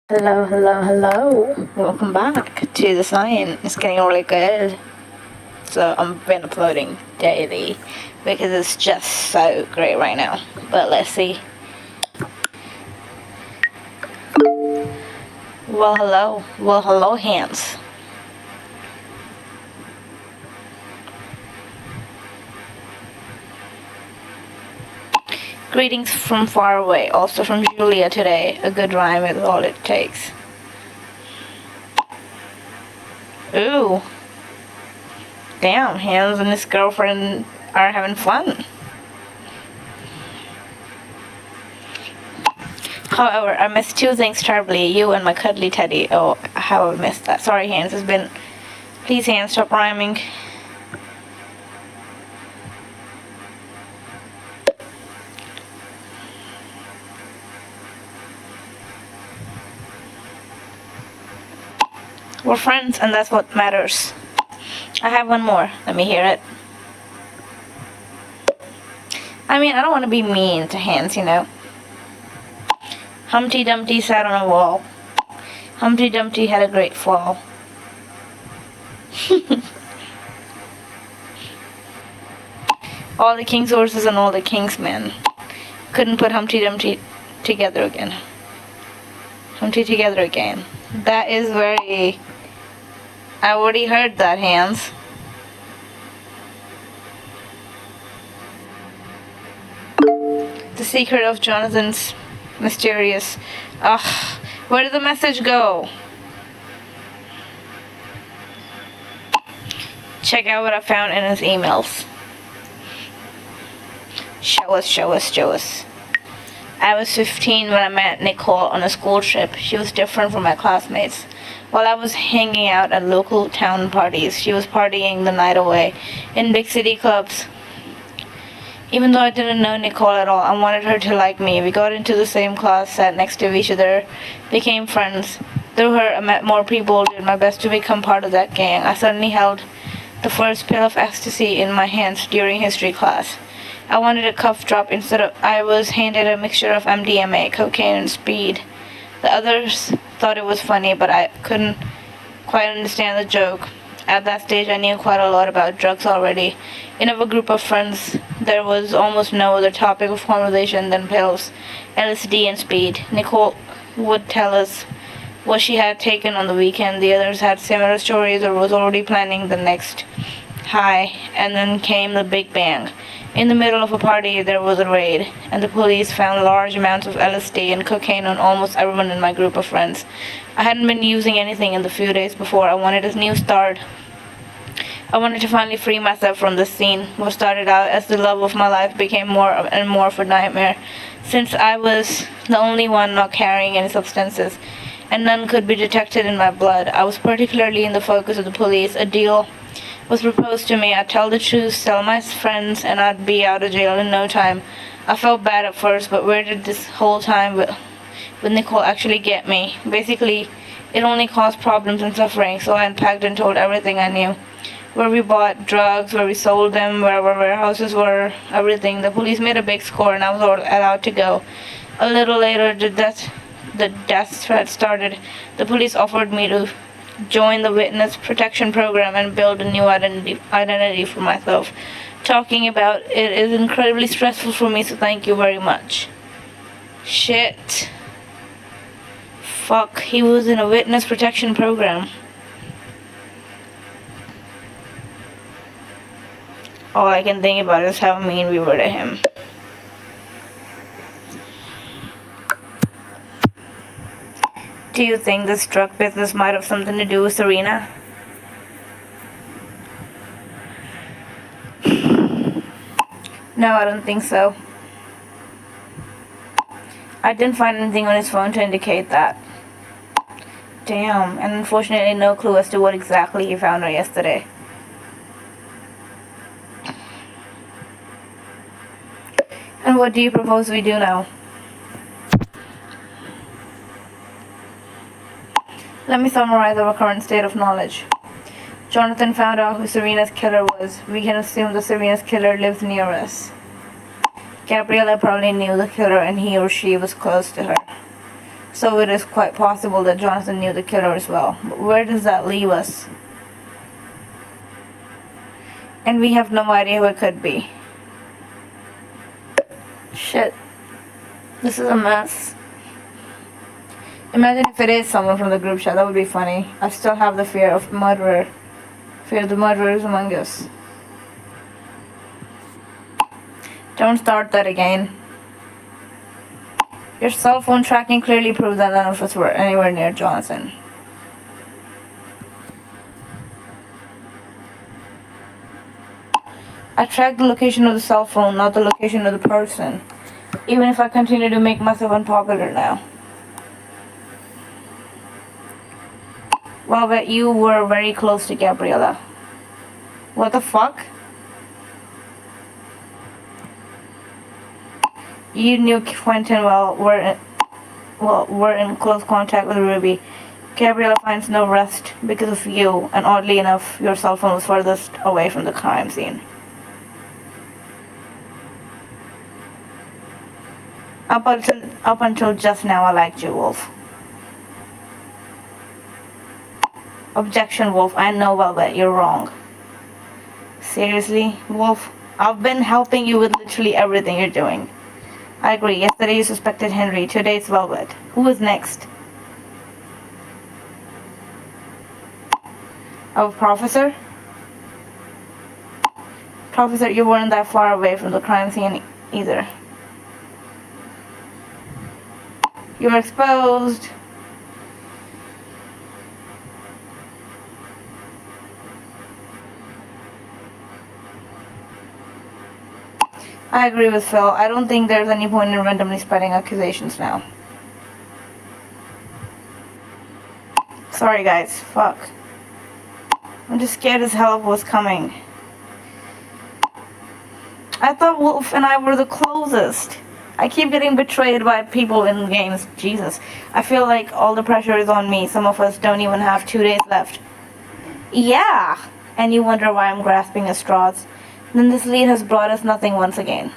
Hello, hello, hello. Welcome back to the sign. It's getting really good. So I've been uploading daily because it's just so great right now. But let's see. Well, hello. Well, hello, hands. Greetings from far away. Also from Julia today. A good rhyme is all it takes. Ooh. Damn, Hans and his girlfriend are having fun. However, I missed two things terribly. You and my cuddly teddy. Oh, how I missed that. Sorry, Hans. It's been... Please, Hans, stop rhyming. We're friends, and that's what matters. I have one more. Let me hear it. I mean, I don't want to be mean to Hans, you know. Humpty Dumpty sat on a wall. Humpty Dumpty had a great fall. All the king's horses and all the king's men couldn't put Humpty Dumpty together again. Humpty together again. That is very... I already heard that, Hans. The secret of Jonathan's mysterious... Ugh, where did the message go? Check out what I found in his emails. Show us, show us, show us. I was 15 when I met Nicole on a school trip. She was different from my classmates. While I was hanging out at local town parties, she was partying the night away in big city clubs. Even though I didn't know Nicole at all, I wanted her to like me. We got into the same class, sat next to each other, became friends. Through her, I met more people, did my best to become part of that gang. I suddenly held the first pill of ecstasy in my hands during history class. I wanted a cough drop instead of... I was handed a mixture of MDMA, cocaine, and speed. The others thought it was funny, but I couldn't quite understand the joke. At that stage, I knew quite a lot about drugs already. In our group of friends, there was almost no other topic of conversation than pills, LSD, and speed. Nicole would tell us what she had taken on the weekend. The others had similar stories or was already planning the next high. And then came the big bang. In the middle of a party, there was a raid, and the police found large amounts of LSD and cocaine on almost everyone in my group of friends. I hadn't been using anything in the few days before. I wanted a new start. I wanted to finally free myself from this scene. What started out as the love of my life became more and more of a nightmare, since I was the only one not carrying any substances, and none could be detected in my blood. I was particularly in the focus of the police. A deal was proposed to me. I'd tell the truth, tell my friends, and I'd be out of jail in no time. I felt bad at first, but where did this whole time with Nicole actually get me? Basically, it only caused problems and suffering, so I unpacked and told everything I knew. Where we bought drugs, where we sold them, where our warehouses were, everything. The police made a big score, and I was allowed to go. A little later, the death threat started. The police offered me to join the witness protection program and build a new identity for myself. Talking about it is incredibly stressful for me, so thank you very much. Shit. Fuck, he was in a witness protection program. All I can think about is how mean we were to him. Do you think this drug business might have something to do with Serena? No, I don't think so. I didn't find anything on his phone to indicate that. Damn, and unfortunately no clue as to what exactly he found her yesterday. And what do you propose we do now? Let me summarize our current state of knowledge. Jonathan found out who Serena's killer was. We can assume that Serena's killer lives near us. Gabriella probably knew the killer and he or she was close to her. So it is quite possible that Jonathan knew the killer as well. But where does that leave us? And we have no idea who it could be. Shit. This is a mess. Imagine if it is someone from the group chat. That would be funny. I still have the fear of murderer. Fear of the murderers among us. Don't start that again. Your cell phone tracking clearly proves that none of us were anywhere near Jonathan. I tracked the location of the cell phone, not the location of the person. Even if I continue to make myself unpopular now. Well, but you were very close to Gabriella. What the fuck? You knew Quentin well, were in close contact with Ruby. Gabriella finds no rest because of you, and oddly enough, your cell phone was furthest away from the crime scene. Up until just now, I liked you, Wolf. Objection, Wolf. I know well that you're wrong. Seriously, Wolf? I've been helping you with literally everything you're doing. I agree. Yesterday you suspected Henry. Today it's Velvet. Who is next? Oh, Professor? Professor, you weren't that far away from the crime scene either. You're exposed. I agree with Phil. I don't think there's any point in randomly spreading accusations now. Sorry guys, fuck. I'm just scared as hell of what's coming. I thought Wolf and I were the closest. I keep getting betrayed by people in games. Jesus. I feel like all the pressure is on me. Some of us don't even have 2 days left. Yeah! And you wonder why I'm grasping at straws. Then this lead has brought us nothing once again.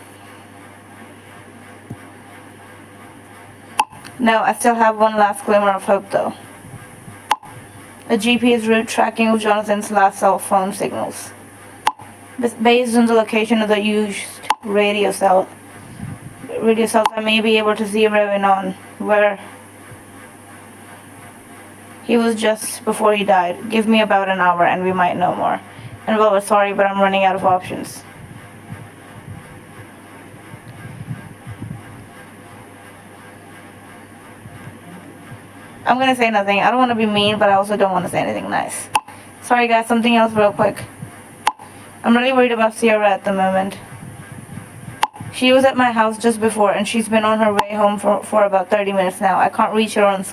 No, I still have one last glimmer of hope though. A GPS route tracking of Jonathan's last cell phone signals. Based on the location of the used radio cells, I may be able to zero in on where he was just before he died. Give me about an hour and we might know more. And well, we're sorry, but I'm running out of options. I'm gonna say nothing. I don't want to be mean, but I also don't want to say anything nice. Sorry guys, something else real quick. I'm really worried about Ciara at the moment. She was at my house just before, and she's been on her way home for about 30 minutes now. I can't reach her on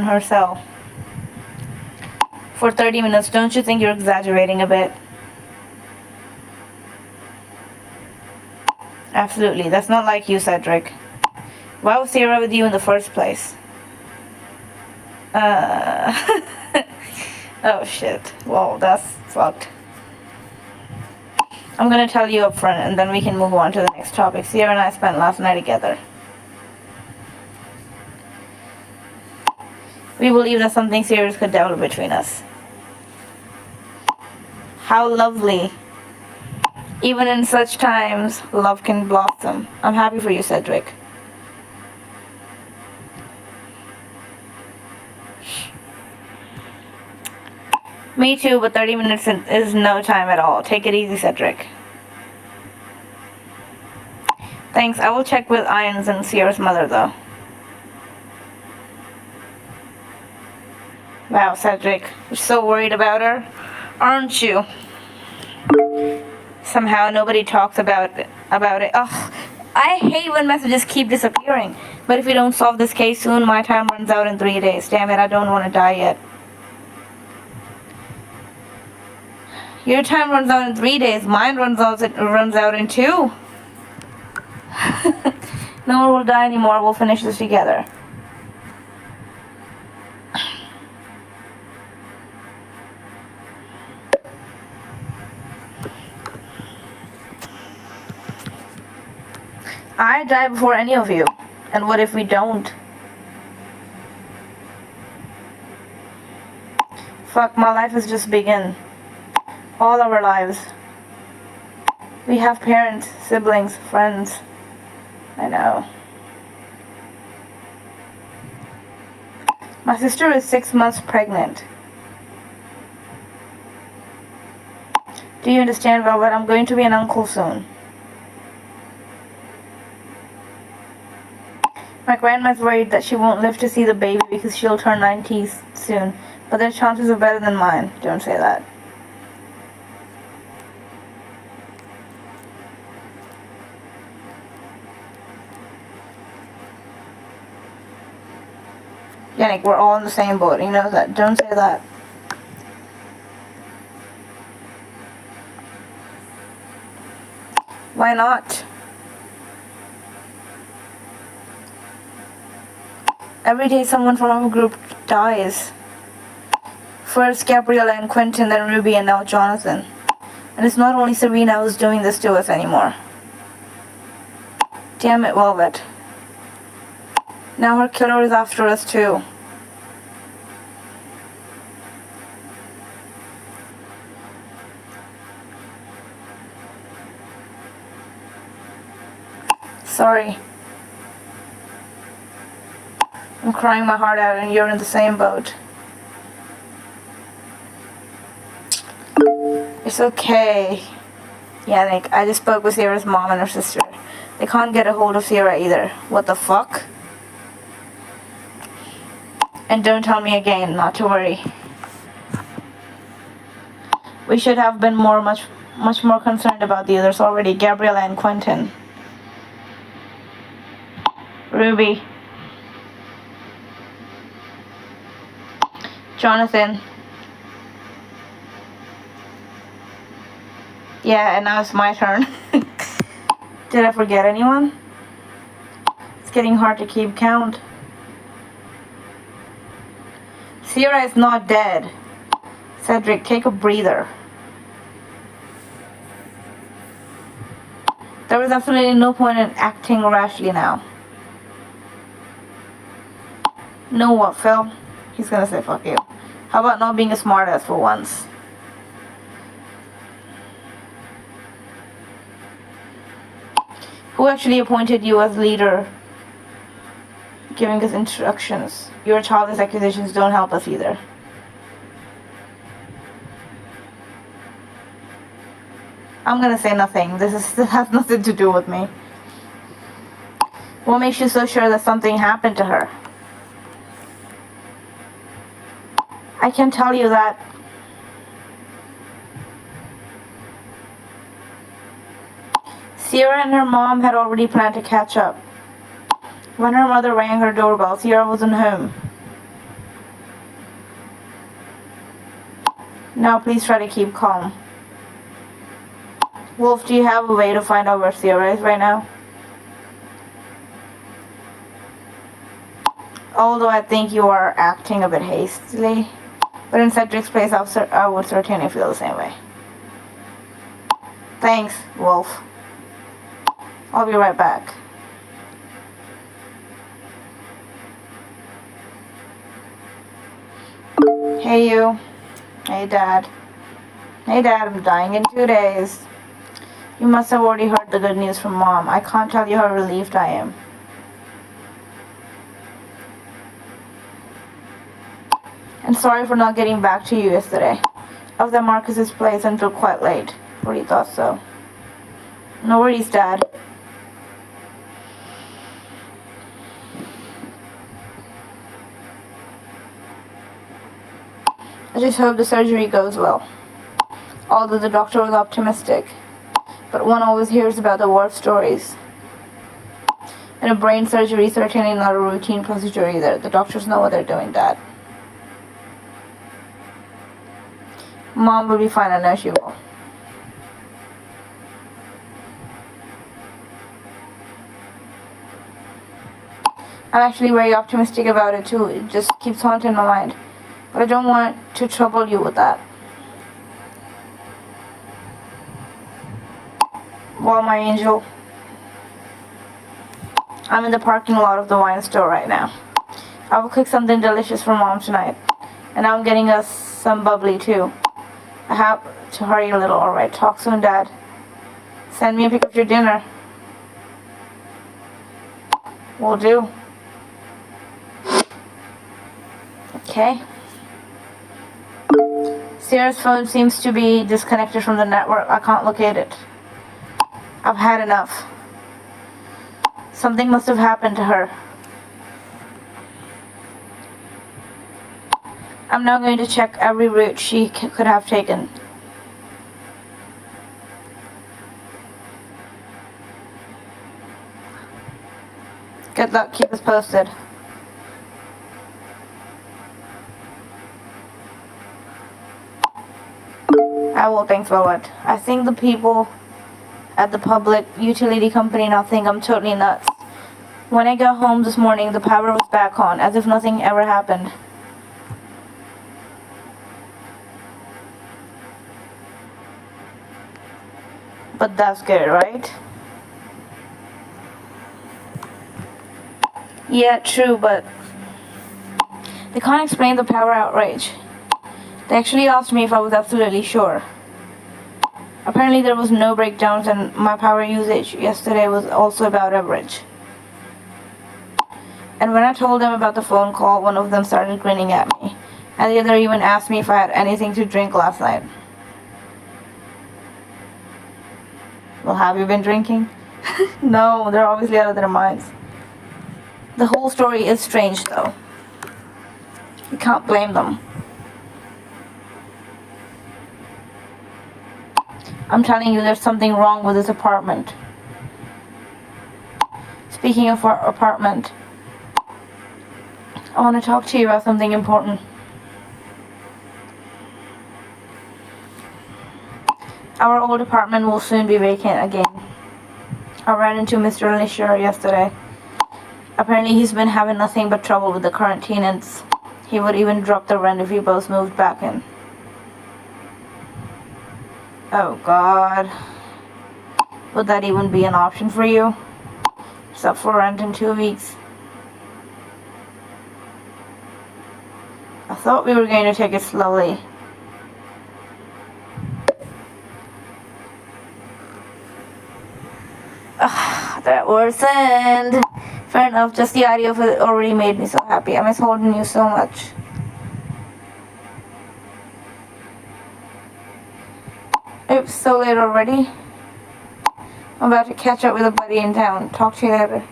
her cell. For 30 minutes, don't you think you're exaggerating a bit? Absolutely, that's not like you, Cedric. Why was Ciara with you in the first place? Oh shit. Well, that's fucked. I'm gonna tell you up front and then we can move on to the next topic. Ciara and I spent last night together. We believe that something serious could develop between us. How lovely. Even in such times, love can blossom. I'm happy for you, Cedric. Me too, but 30 minutes is no time at all. Take it easy, Cedric. Thanks, I will check with Irons and Ciara's mother, though. Wow, Cedric, you're so worried about her, aren't you? Somehow nobody talks about it. Ugh, I hate when messages keep disappearing. But if we don't solve this case soon, my time runs out in 3 days. Damn it, I don't want to die yet. Your time runs out in 3 days. Mine runs out in 2. No one will die anymore. We'll finish this together. I die before any of you. And what if we don't? Fuck, my life has just begun. All our lives. We have parents, siblings, friends. I know. My sister is 6 months pregnant. Do you understand, Velvet? I'm going to be an uncle soon. My grandma's worried that she won't live to see the baby because she'll turn 90 soon. But their chances are better than mine. Don't say that. Yannick, we're all in the same boat. You know that. Don't say that. Why not? Every day someone from our group dies. First Gabriella and Quentin, then Ruby, and now Jonathan. And it's not only Serena who's doing this to us anymore. Damn it, Velvet. Now her killer is after us too. Sorry. I'm crying my heart out and you're in the same boat. It's okay, Yannick. I just spoke with Ciara's mom and her sister. They can't get a hold of Ciara either. What the fuck? And don't tell me again not to worry. We should have been much more concerned about the others already. Gabriella and Quentin. Ruby. Jonathan. Yeah, and now it's my turn. Did I forget anyone? It's getting hard to keep count. Ciara is not dead. Cedric, take a breather. There is absolutely no point in acting rashly now. Know what, Phil? He's gonna say fuck you. How about not being a smartass for once? Who actually appointed you as leader? Giving us instructions. Your childish accusations don't help us either. I'm gonna say nothing. This has nothing to do with me. What makes you so sure that something happened to her? I can tell you that Ciara and her mom had already planned to catch up. When her mother rang her doorbell, Ciara wasn't home. Now please try to keep calm. Wolf, do you have a way to find out where Ciara is right now? Although I think you are acting a bit hastily. But in Cedric's place, I would certainly feel the same way. Thanks, Wolf. I'll be right back. Hey you. Hey Dad. Hey Dad, I'm dying in 2 days. You must have already heard the good news from Mom. I can't tell you how relieved I am. And sorry for not getting back to you yesterday. I was at Marcus's place until quite late. Really thought so. No worries, Dad. I just hope the surgery goes well. Although the doctor was optimistic. But one always hears about the worst stories. And a brain surgery is certainly not a routine procedure either. The doctors know what they're doing, Dad. Mom will be fine, I know she will. I'm actually very optimistic about it too. It just keeps haunting my mind. But I don't want to trouble you with that. Well, my angel, I'm in the parking lot of the wine store right now. I will cook something delicious for Mom tonight. And I'm getting us some bubbly too. I have to hurry a little. Alright, talk soon, Dad. Send me a pic of your dinner. Will do. Okay. Ciara's phone seems to be disconnected from the network. I can't locate it. I've had enough. Something must have happened to her. I'm now going to check every route she could have taken. Good luck. Keep us posted. I will. Thanks, Velvet. I think the people at the public utility company now think I'm totally nuts. When I got home this morning, the power was back on, as if nothing ever happened. But that's good, right? Yeah, true, but they can't explain the power outrage. They actually asked me if I was absolutely sure. Apparently there was no breakdowns and my power usage yesterday was also about average. And when I told them about the phone call, one of them started grinning at me. And the other even asked me if I had anything to drink last night. Well, have you been drinking? No, they're obviously out of their minds. The whole story is strange though. You can't blame them. I'm telling you, there's something wrong with this apartment. Speaking of our apartment, I want to talk to you about something important. Our old apartment will soon be vacant again. I ran into Mr. Lisher yesterday. Apparently he's been having nothing but trouble with the current tenants. He would even drop the rent if we both moved back in. Oh God. Would that even be an option for you? It's up for rent in 2 weeks. I thought we were going to take it slowly. Ugh, that worsened. Fair enough, just the idea of it already made me so happy. I miss holding you so much. Oops, so late already. I'm about to catch up with a buddy in town. Talk to you later.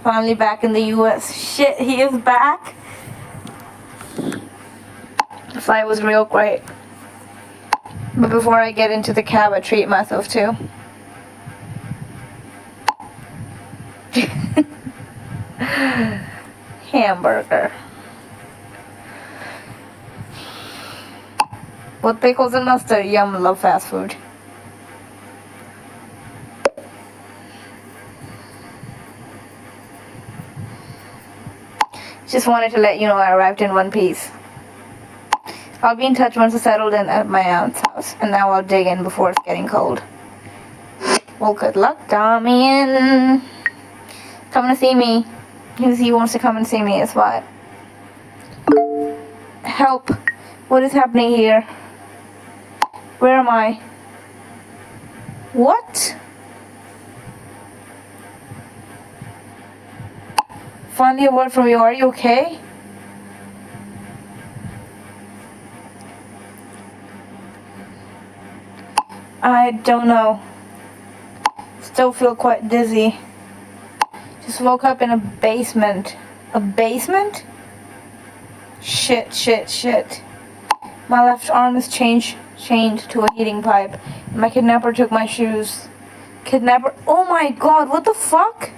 Finally back in the US. Shit, he is back. The flight was real great. But before I get into the cab, I treat myself too. Hamburger. With pickles and mustard. Yum, love fast food. Just wanted to let you know I arrived in one piece. I'll be in touch once I settled in at my aunt's house. And now I'll dig in before it's getting cold. Well, good luck, Damian. Come to see me. He wants to come and see me, is what. Help. What is happening here? Where am I? What? Finally a word from you. Are you okay? I don't know. Still feel quite dizzy. Just woke up in a basement. A basement? Shit, shit, shit. My left arm is chained to a heating pipe. My kidnapper took my shoes. Kidnapper? Oh my God, what the fuck?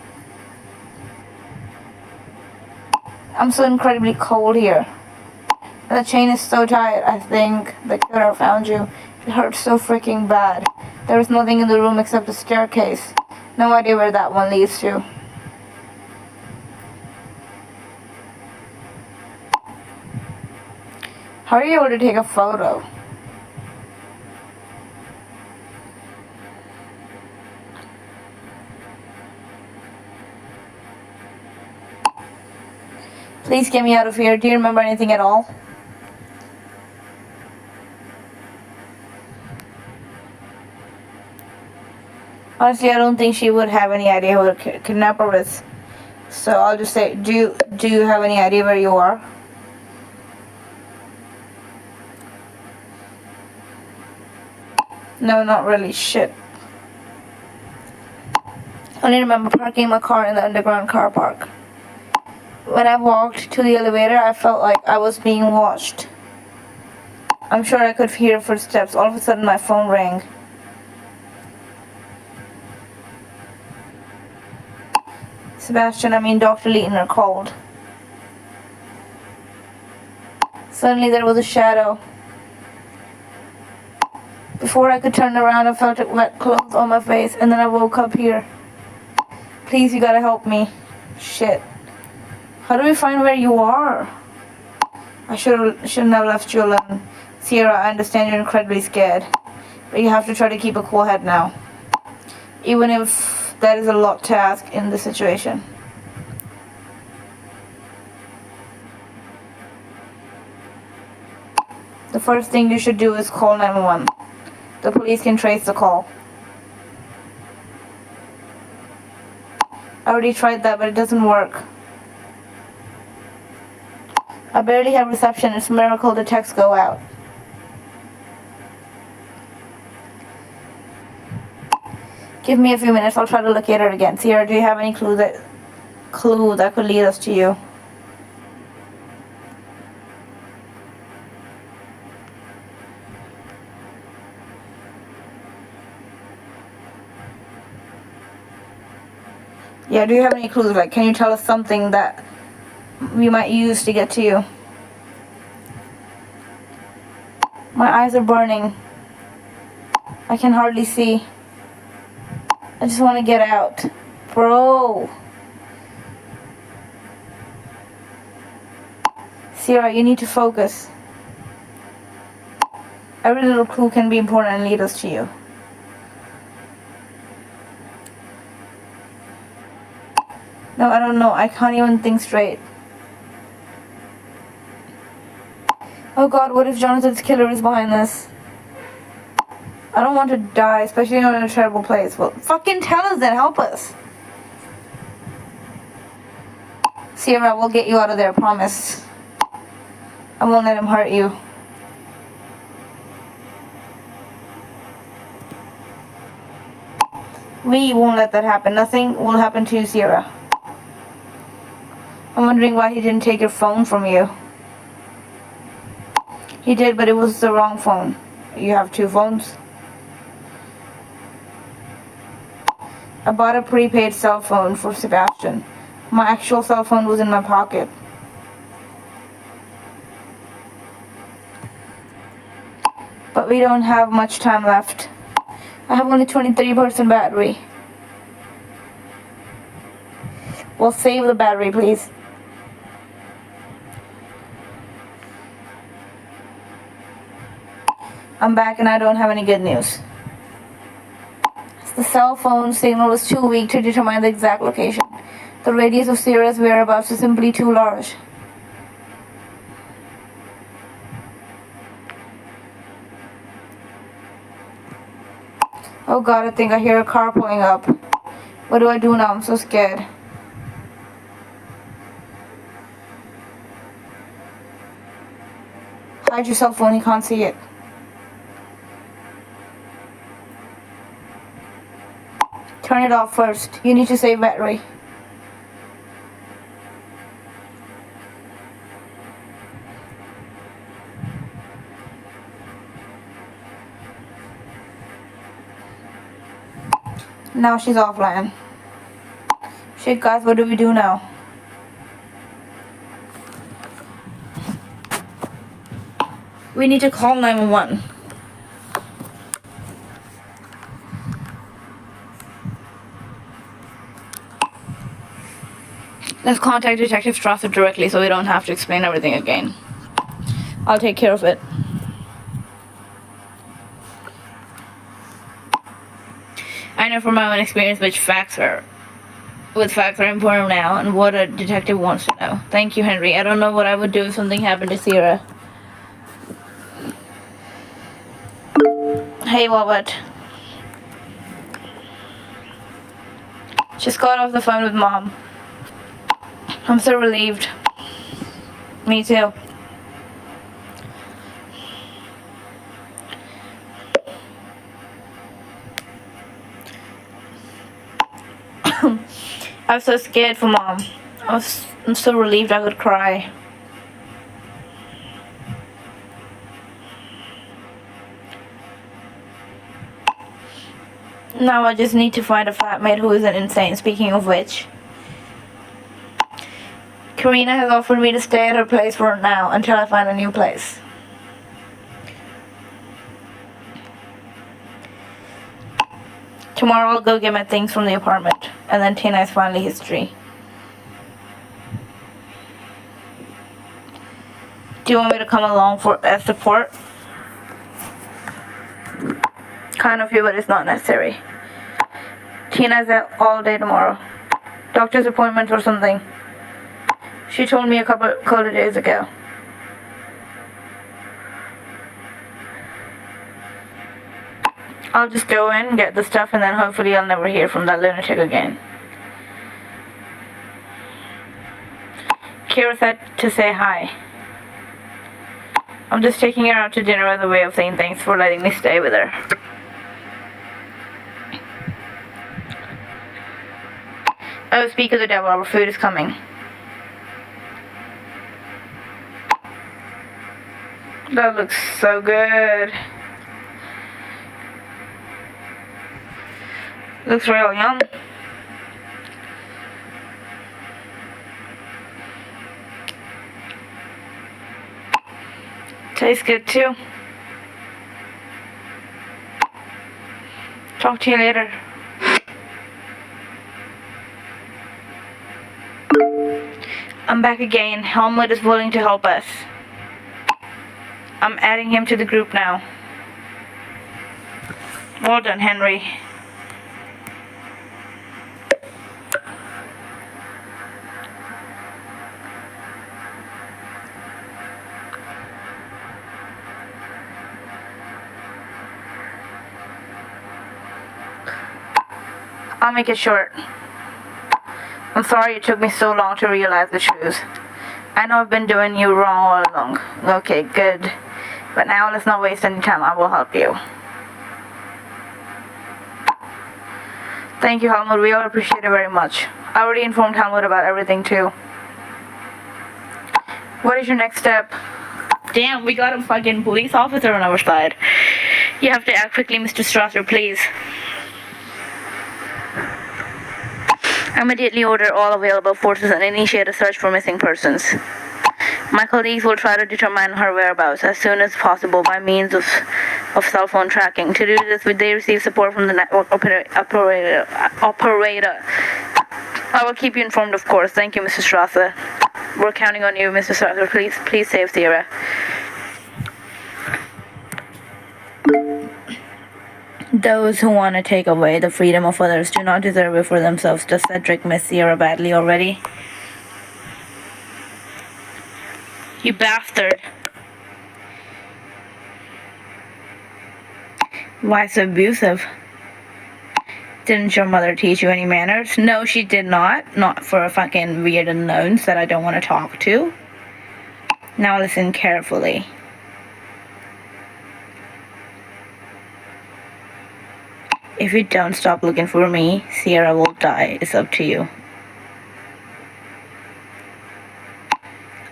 I'm so incredibly cold here. And the chain is so tight, I think the killer found you. It hurts so freaking bad. There is nothing in the room except a staircase. No idea where that one leads to. How are you able to take a photo? Please get me out of here. Do you remember anything at all? Honestly, I don't think she would have any idea who the kidnapper is. So I'll just say, do you have any idea where you are? No, not really. Shit. I only remember parking my car in the underground car park. When I walked to the elevator, I felt like I was being watched. I'm sure I could hear footsteps. All of a sudden, my phone rang. Sebastian, I mean Dr. Leitner called. Suddenly there was a shadow. Before I could turn around, I felt wet clothes on my face, and then I woke up here. Please, you gotta help me. Shit. How do we find where you are? I shouldn't have left you alone. Ciara, I understand you're incredibly scared, but you have to try to keep a cool head now. Even if that is a lot to ask in this situation. The first thing you should do is call 911. The police can trace the call. I already tried that, but it doesn't work. I barely have reception. It's a miracle the texts go out. Give me a few minutes. I'll try to locate her again. Ciara, do you have any clue that could lead us to you? Yeah, do you have any clues? Like, can you tell us something that we might use to get to you? My eyes are burning. I can hardly see. I just want to get out. Bro. Ciara, you need to focus. Every little clue can be important and lead us to you. No, I don't know. I can't even think straight. Oh God, what if Jonathan's killer is behind this? I don't want to die, especially in a terrible place. Well, fucking tell us then. Help us. Ciara, we'll get you out of there, promise. I won't let him hurt you. We won't let that happen. Nothing will happen to you, Ciara. I'm wondering why he didn't take your phone from you. He did, but it was the wrong phone. You have two phones. I bought a prepaid cell phone for Sebastian. My actual cell phone was in my pocket. But we don't have much time left. I have only 23% battery. Well, save the battery, please. I'm back and I don't have any good news. The cell phone signal is too weak to determine the exact location. The radius of Ciara's whereabouts is simply too large. Oh God, I think I hear a car pulling up. What do I do now? I'm so scared. Hide your cell phone, he can't see it. Turn it off first. You need to save battery. Now she's offline. Shit, guys, what do we do now? We need to call 911. Let's contact Detective Strasser directly so we don't have to explain everything again. I'll take care of it. I know from my own experience which facts are with facts are important now and what a detective wants to know. Thank you, Henry. I don't know what I would do if something happened to Ciara. Hey, what? Just got off the phone with Mom. I'm so relieved. Me too. I was so scared for Mom. I'm so relieved I could cry. Now I just need to find a flatmate who isn't insane. Speaking of which, Karina has offered me to stay at her place for now until I find a new place. Tomorrow I'll go get my things from the apartment, and then Tina is finally history. Do you want me to come along as support? Kind of you, but it's not necessary. Tina's out all day tomorrow. Doctor's appointment or something. She told me a couple of days ago. I'll just go in, get the stuff, and then hopefully I'll never hear from that lunatic again. Ciara said to say hi. I'm just taking her out to dinner as a way of saying thanks for letting me stay with her. Oh, speak of the devil, our food is coming. That looks so good. Looks real yum. Tastes good too. Talk to you later. I'm back again. Helmut is willing to help us. I'm adding him to the group now. Well done, Henry. I'll make it short. I'm sorry it took me so long to realize the truth. I know I've been doing you wrong all along. Okay, good. But now let's not waste any time. I will help you. Thank you, Helmut. We all appreciate it very much. I already informed Helmut about everything too. What is your next step? Damn, we got a fucking police officer on our side. You have to act quickly, Mr. Strasser, please. Immediately order all available forces and initiate a search for missing persons. My colleagues will try to determine her whereabouts as soon as possible by means of cell phone tracking. To do this, they receive support from the network operator. I will keep you informed, of course. Thank you, Mr. Strasser. We're counting on you, Mr. Strasser. Please save Ciara. Those who want to take away the freedom of others do not deserve it for themselves. Does Cedric miss Ciara badly already? You bastard. Why so abusive? Didn't your mother teach you any manners? No, she did not. Not for a fucking weird unknowns that I don't want to talk to. Now listen carefully. If you don't stop looking for me, Ciara will die. It's up to you.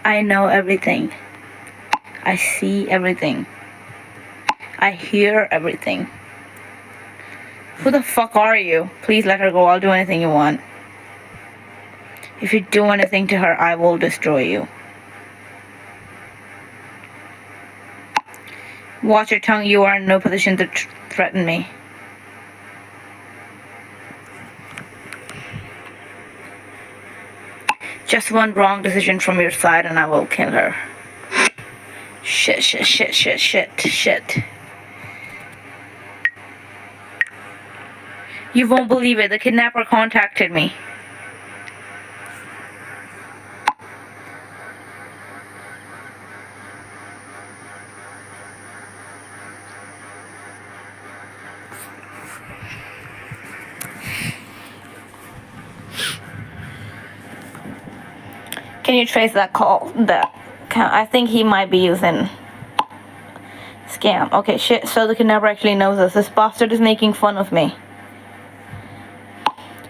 I know everything. I see everything. I hear everything. Who the fuck are you? Please let her go. I'll do anything you want. If you do anything to her, I will destroy you. Watch your tongue. You are in no position to threaten me. Just one wrong decision from your side and I will kill her. Shit. You won't believe it. The kidnapper contacted me. Can you trace that call? I think he might be using scam. Okay, shit. So the kidnapper actually knows us. This bastard is making fun of me.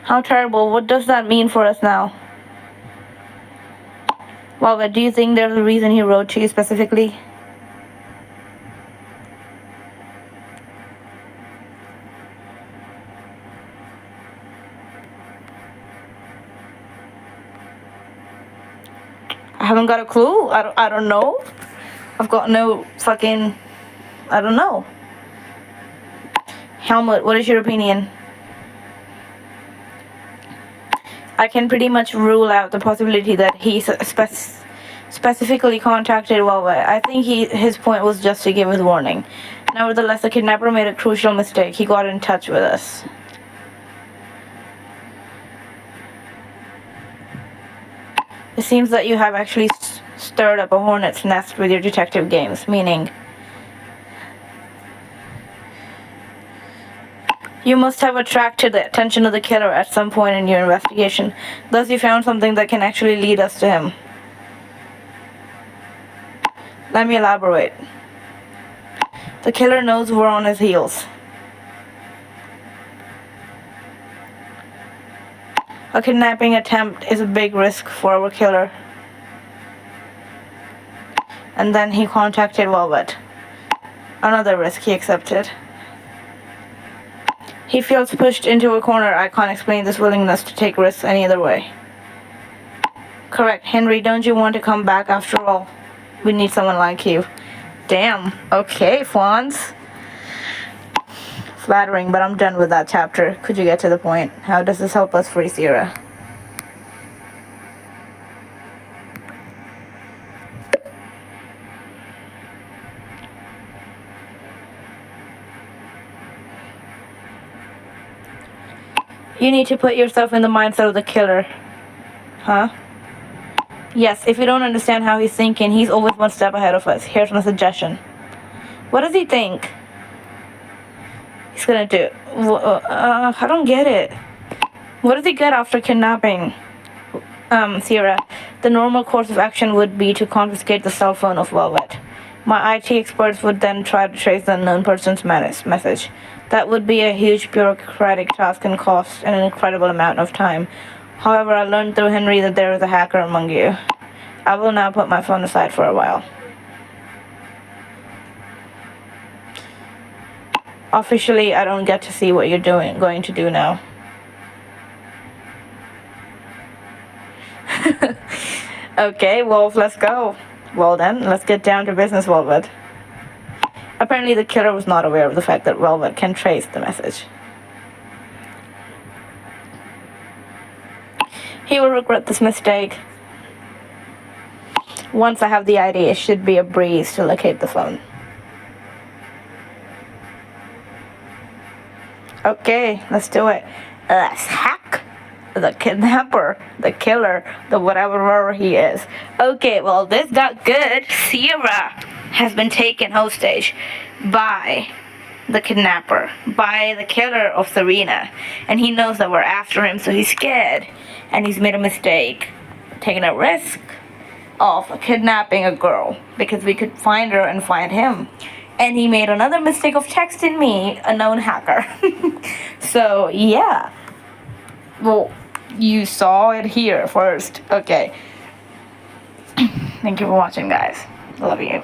How terrible. What does that mean for us now? Well, but do you think there's a reason he wrote to you specifically? I haven't got a clue. I don't know. I've got no fucking... I don't know. Helmut, what is your opinion? I can pretty much rule out the possibility that he specifically contacted Velvet. I think his point was just to give us warning. Nevertheless, the kidnapper made a crucial mistake. He got in touch with us. It seems that you have actually stirred up a hornet's nest with your detective games, meaning you must have attracted the attention of the killer at some point in your investigation. Thus, you found something that can actually lead us to him. Let me elaborate. The killer knows we're on his heels. A kidnapping attempt is a big risk for our killer. And then he contacted Velvet. Another risk he accepted. He feels pushed into a corner. I can't explain this willingness to take risks any other way. Correct. Henry, don't you want to come back after all? We need someone like you. Damn. Okay, Fonz. Flattering, but I'm done with that chapter. Could you get to the point? How does this help us free Ciara? You need to put yourself in the mindset of the killer. Huh? Yes, if you don't understand how he's thinking, he's always one step ahead of us. Here's my suggestion. What does he think he's gonna do? I don't get it. What does he get after kidnapping Ciara? The normal course of action would be to confiscate the cell phone of Velvet. My IT experts would then try to trace the unknown person's message. That would be a huge bureaucratic task and cost an incredible amount of time. However, I learned through Henry that there is a hacker among you. I will now put my phone aside for a while. Officially, I don't get to see what you're going to do now. Okay, well, let's go. Well then, let's get down to business, Velvet. Apparently the killer was not aware of the fact that Velvet can trace the message. He will regret this mistake. Once I have the ID, it should be a breeze to locate the phone. Okay, let's do it. Let's hack the kidnapper, the killer, the whatever he is. Okay, well, this got good. Ciara has been taken hostage by the kidnapper, by the killer of Serena. And he knows that we're after him, so he's scared. And he's made a mistake, taking a risk of kidnapping a girl, because we could find her and find him. And he made another mistake of texting me, a known hacker. So, yeah. Well, you saw it here first. Okay. Thank you for watching, guys. Love you.